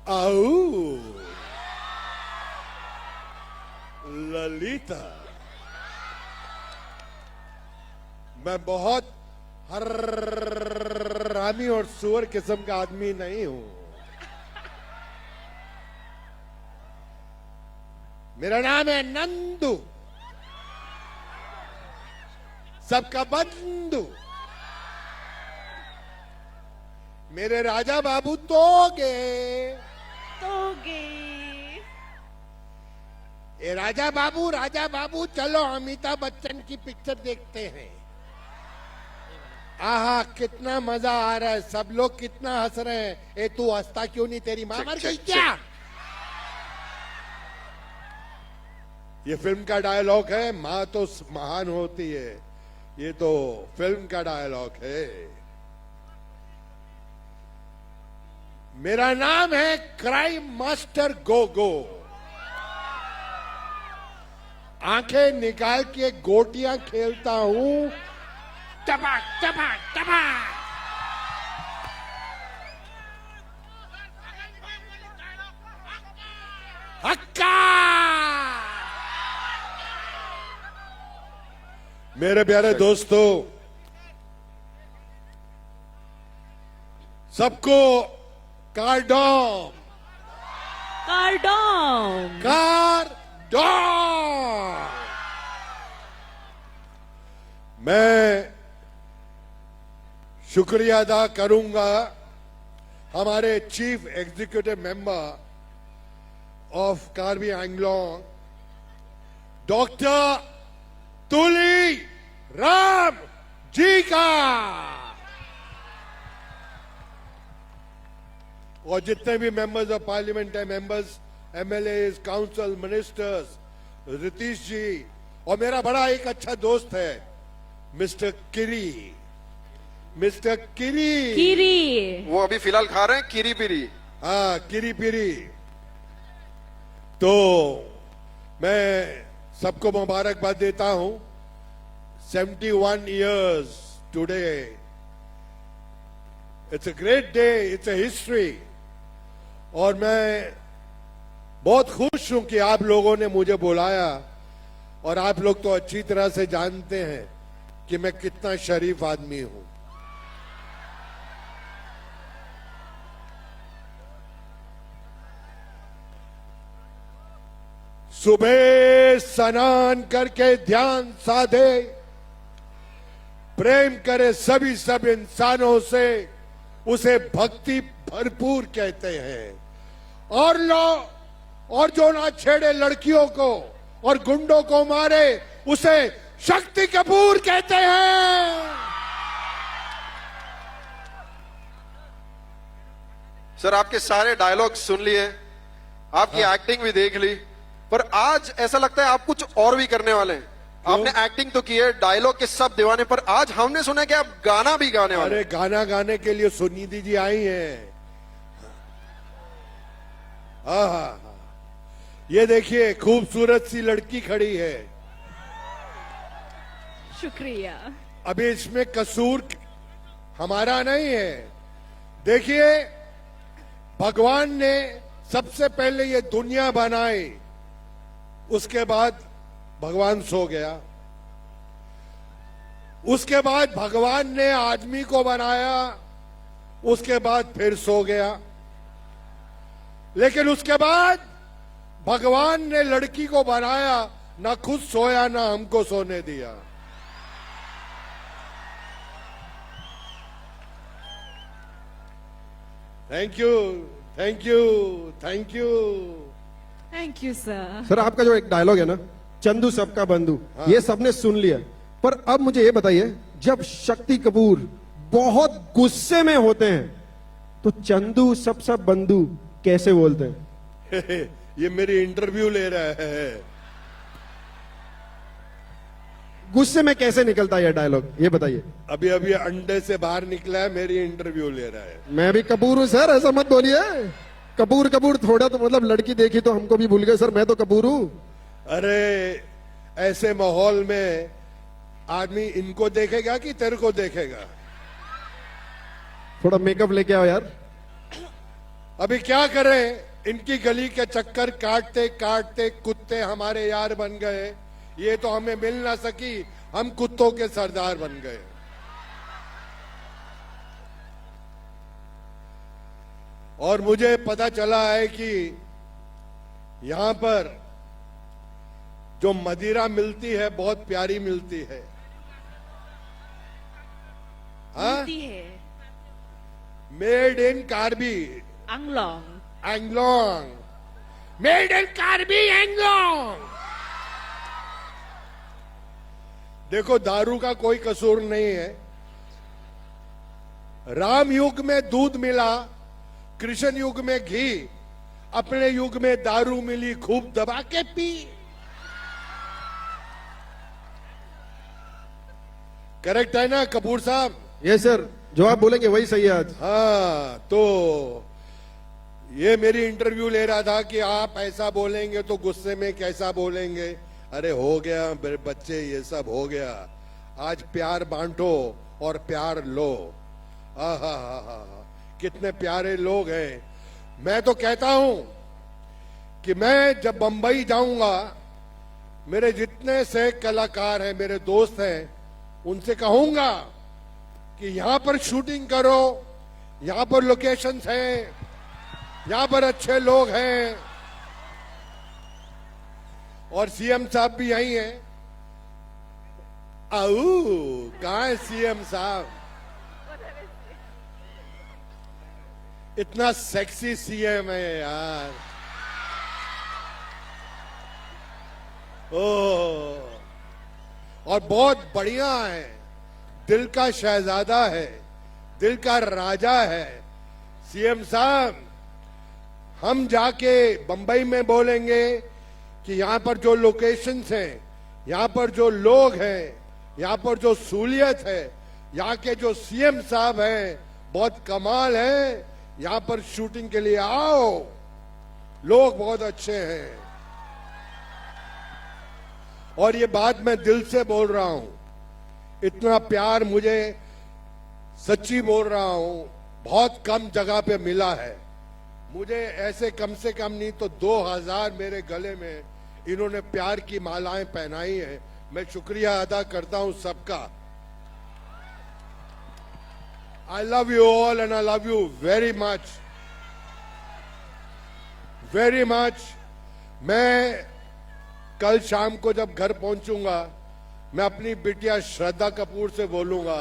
आओ ललिता, मैं बहुत हरामी और सुअर किस्म का आदमी नहीं हूं। मेरा नाम है नंदू, सबका बंधु। मेरे राजा बाबू तोगे ए राजा बाबू चलो अमिताभ बच्चन की पिक्चर देखते हैं। आहा कितना मजा आ रहा है, सब लोग कितना हंस रहे हैं। ए तू हंसता क्यों नहीं, तेरी मां मर गई क्या? ये फिल्म का डायलॉग है, मां तो महान होती है, ये तो फिल्म का डायलॉग है। मेरा नाम है क्राइम मास्टर गोगो। आंखें निकाल के गोटियां खेलता हूं, टपक टपक टपक। हक्का। मेरे प्यारे दोस्तों, सबको कार्डॉम कार्डॉम कार्डॉम। मैं शुक्रिया अदा करूंगा हमारे chief executive member of Karbi Anglong doctor Tuli Ram ji का, और जितने भी मेंबर्स ऑफ पार्लियामेंट है, members, MLA, council, ministers, Ritish ji, और मेरा बड़ा एक अच्छा दोस्त है मिस्टर किरी। मिस्टर किरी वो अभी फिलहाल खा रहे हैं किरी पिरी। हाँ किरी पिरी। तो मैं सबको मुबारकबाद देता हूं। 71 years today. It's a great day, it's a history. और मैं बहुत खुश हूं कि आप लोगों ने मुझे बुलाया, और आप लोग तो अच्छी तरह से जानते हैं कि मैं कितना शरीफ आदमी हूं। सुबह स्नान करके ध्यान साधे, प्रेम करे सभी सब इंसानों से, उसे भक्ति भरपूर कहते हैं। और जो ना छेड़े लड़कियों को और गुंडों को मारे, उसे शक्ति कपूर कहते हैं। सर आपके सारे डायलॉग सुन लिए, आपकी एक्टिंग भी देख ली, पर आज ऐसा लगता है आप कुछ और भी करने वाले हैं। आपने एक्टिंग तो की है, डायलॉग के सब दीवाने, पर आज हमने सुना कि आप गाना भी गाने वाले। अरे गाना गाने के लिए सुनिधि जी आई हैं। हाँ हाँ हाँ, ये देखिए खूबसूरत सी लड़की खड़ी है। शुक्रिया। अभी इसमें कसूर हमारा नहीं है। देखिए, भगवान ने सबसे पहले ये दुनिया बनाई, उसके बाद भगवान सो गया। उसके बाद भगवान ने आदमी को बनाया, उसके बाद फिर सो गया। लेकिन उसके बाद भगवान ने लड़की को बनाया, ना खुद सोया ना हमको सोने दिया। Thank you thank you thank you thank you sir. Sir आपका जो एक डायलॉग है ना, चंदू सबका बंधु, ये सबने सुन लिया, पर अब मुझे ये बताइए, जब शक्ति कपूर बहुत गुस्से में होते हैं तो चंदू सब बंधु कैसे बोलते हैं? ये मेरी इंटरव्यू ले रहा है। गुस्से में कैसे निकलता है ये डायलॉग, ये बताइए। अभी अभी अंडे से बाहर निकला है, मेरी इंटरव्यू ले रहा है। मैं भी कपूर हूं सर, ऐसा मत बोलिए। कपूर थोड़ा तो मतलब लड़की देखी तो हमको भी भूल गए सर, मैं तो कपूर हूं। अरे ऐसे माहौल में आदमी इनको देखेगा कि तेरे को देखेगा? थोड़ा मेकअप लेके आओ यार। अभी क्या करें, इनकी गली के चक्कर काटते काटते कुत्ते हमारे यार बन गए। ये तो हमें मिल ना सकी, हम कुत्तों के सरदार बन गए। और मुझे पता चला है कि यहां पर जो मदिरा मिलती है बहुत प्यारी मिलती है। हाँ? मिलती है made in Karbi Anglong. Anglong, made in Karbi Anglong. देखो, दारू का कोई कसूर नहीं है। राम युग में दूध मिला, कृष्ण युग में घी, अपने युग में दारू मिली, खूब दबा के पी। करेक्ट है ना कपूर साहब? ये सर, जो आप बोलेंगे वही सही है आज। हाँ, तो ये मेरी इंटरव्यू ले रहा था कि आप ऐसा बोलेंगे तो गुस्से में कैसा बोलेंगे। अरे हो गया मेरे बच्चे, ये सब हो गया। आज प्यार बांटो और प्यार लो। आहा हा हा, कितने प्यारे लोग हैं। मैं तो कहता हूं कि मैं जब बंबई जाऊंगा, मेरे जितने से कलाकार हैं, मेरे दोस्त हैं, उनसे कहूंगा कि यहां पर शूटिंग करो, यहां पर लोकेशंस हैं, यहां पर अच्छे लोग हैं। और सीएम साहब भी यही हैं। आऊ, कहां है सीएम साहब? इतना सेक्सी सीएम है यार। ओ, और बहुत बढ़िया है, दिल का शहजादा है, दिल का राजा है सीएम साहब। हम जाके बंबई में बोलेंगे कि यहां पर जो लोकेशंस हैं, यहां पर जो लोग हैं, यहां पर जो सहूलियत है, यहां के जो सीएम साहब हैं बहुत कमाल है, यहां पर शूटिंग के लिए आओ, लोग बहुत अच्छे हैं। और ये बात मैं दिल से बोल रहा हूं, इतना प्यार मुझे सच्ची बोल रहा हूं, बहुत कम जगह पे मिला है मुझे। ऐसे कम से कम नहीं तो 2000 मेरे गले में इन्होंने प्यार की मालाएं पहनाई हैं। मैं शुक्रिया अदा करता हूं सबका। I love you all and I love you very much, very much. मैं कल शाम को जब घर पहुंचूंगा, मैं अपनी बिटिया श्रद्धा कपूर से बोलूंगा,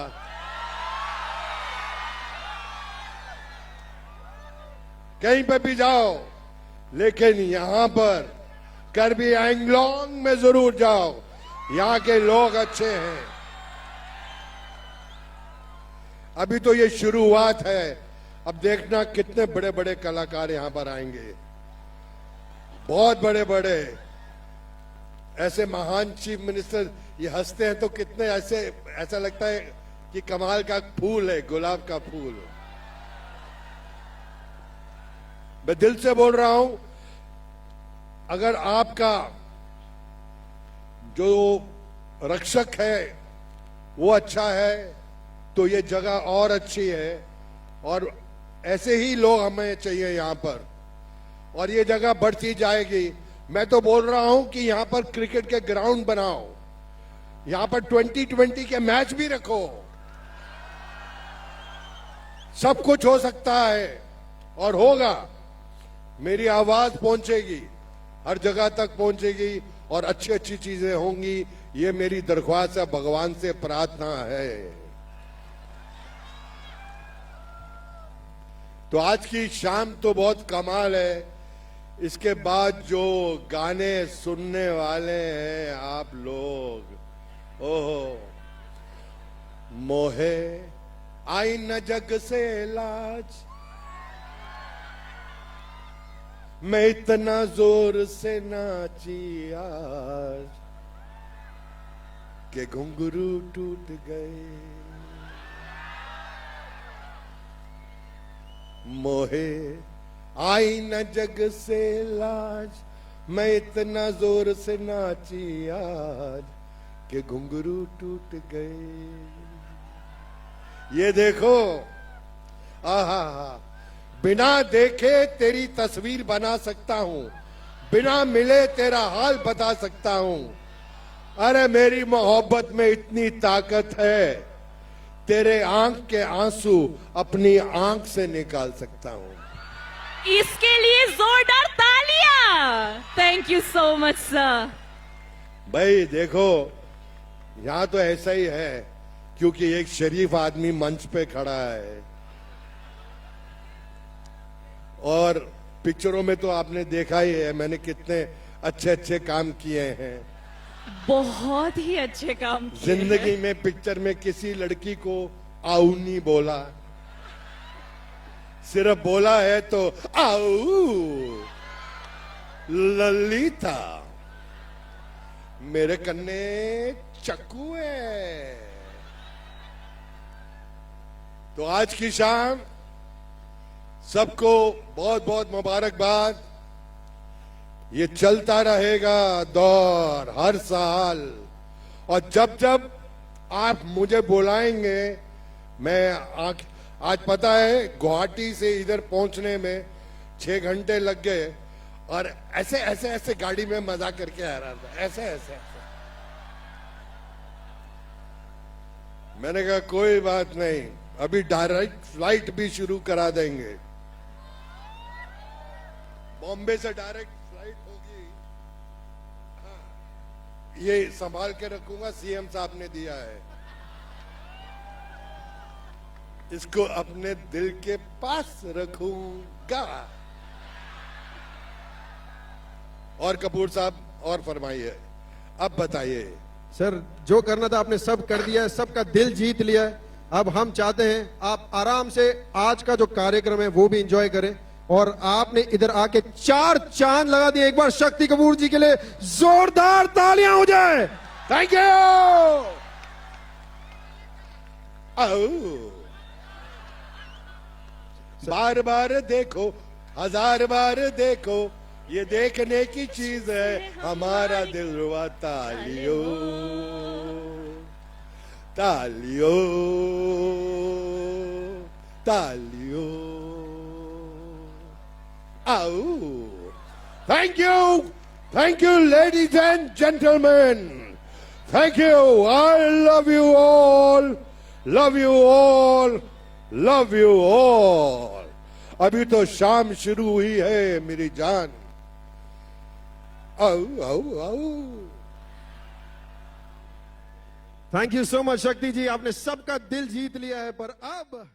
कहीं पे भी जाओ, लेकिन यहां पर कार्बी एंगलोंग में जरूर जाओ, यहां के लोग अच्छे हैं। अभी तो ये शुरुआत है, अब देखना कितने बड़े बड़े कलाकार यहां पर आएंगे, बहुत बड़े बड़े। ऐसे महान चीफ मिनिस्टर ये हंसते हैं तो कितने ऐसा लगता है कि कमाल का फूल है, गुलाब का फूल। मैं दिल से बोल रहा हूं, अगर आपका जो रक्षक है वो अच्छा है तो ये जगह और अच्छी है, और ऐसे ही लोग हमें चाहिए यहां पर, और ये जगह बढ़ती जाएगी। मैं तो बोल रहा हूं कि यहां पर क्रिकेट के ग्राउंड बनाओ, यहां पर 2020 के मैच भी रखो, सब कुछ हो सकता है और होगा। मेरी आवाज पहुंचेगी, हर जगह तक पहुंचेगी और अच्छी अच्छी चीजें होंगी। ये मेरी दरख्वास्त है, भगवान से प्रार्थना है। तो आज की शाम तो बहुत कमाल है। इसके बाद जो गाने सुनने वाले हैं आप लोग, ओहो, मोहे आई न जग से लाज, मैं इतना जोर से नाची आज के घुंघरू टूट गए। मोहे आई न जग से लाज, मैं इतना जोर से नाची आज के घुंघरू टूट गए। ये देखो, आहा, बिना देखे तेरी तस्वीर बना सकता हूं, बिना मिले तेरा हाल बता सकता हूं। अरे मेरी मोहब्बत में इतनी ताकत है, तेरे आंख के आंसू अपनी आंख से निकाल सकता हूं। इसके लिए जोरदार तालियां। Thank you so much sir. भाई देखो, यहां तो ऐसा ही है क्योंकि एक शरीफ आदमी मंच पे खड़ा है, और पिक्चरों में तो आपने देखा ही है मैंने कितने अच्छे अच्छे काम किए हैं। बहुत ही अच्छे काम किए हैं। जिंदगी में पिक्चर में किसी लड़की को आऊ नहीं बोला, सिर्फ बोला है तो आऊ ललिता मेरे कन्ने चक्कू है। तो आज की शाम सबको बहुत बहुत मुबारकबाद। ये चलता रहेगा दौर हर साल, और जब जब आप मुझे बुलाएंगे, मैं आज पता है गुवाहाटी से इधर पहुंचने में 6 घंटे लग गए, और ऐसे ऐसे ऐसे गाड़ी में मजा करके आ रहा था, ऐसे ऐसे ऐसे। मैंने कहा कोई बात नहीं, अभी डायरेक्ट फ्लाइट भी शुरू करा देंगे, बॉम्बे से डायरेक्ट फ्लाइट होगी। हाँ, ये संभाल के रखूंगा, सीएम साहब ने दिया है, इसको अपने दिल के पास रखूंगा। और कपूर साहब और फरमाइए, अब बताइए। सर, जो करना था आपने सब कर दिया है, सबका दिल जीत लिया है। अब हम चाहते हैं आप आराम से आज का जो कार्यक्रम है वो भी एंजॉय करें, और आपने इधर आके 4 चांद लगा दिए। एक बार शक्ति कपूर जी के लिए जोरदार तालियां हो जाए। Thank you. बार बार देखो, 1000 बार देखो, ये देखने की चीज है हमारा दिलवा। तालियों तालियों तालियों। आओ। Thank you, ladies and gentlemen. Thank you. I love you all. Love you all. Love you all. अभी तो शाम शुरू हुई है मेरी जान। आओ आओ आओ। थैंक यू सो मच शक्ति जी, आपने सबका दिल जीत लिया है। पर अब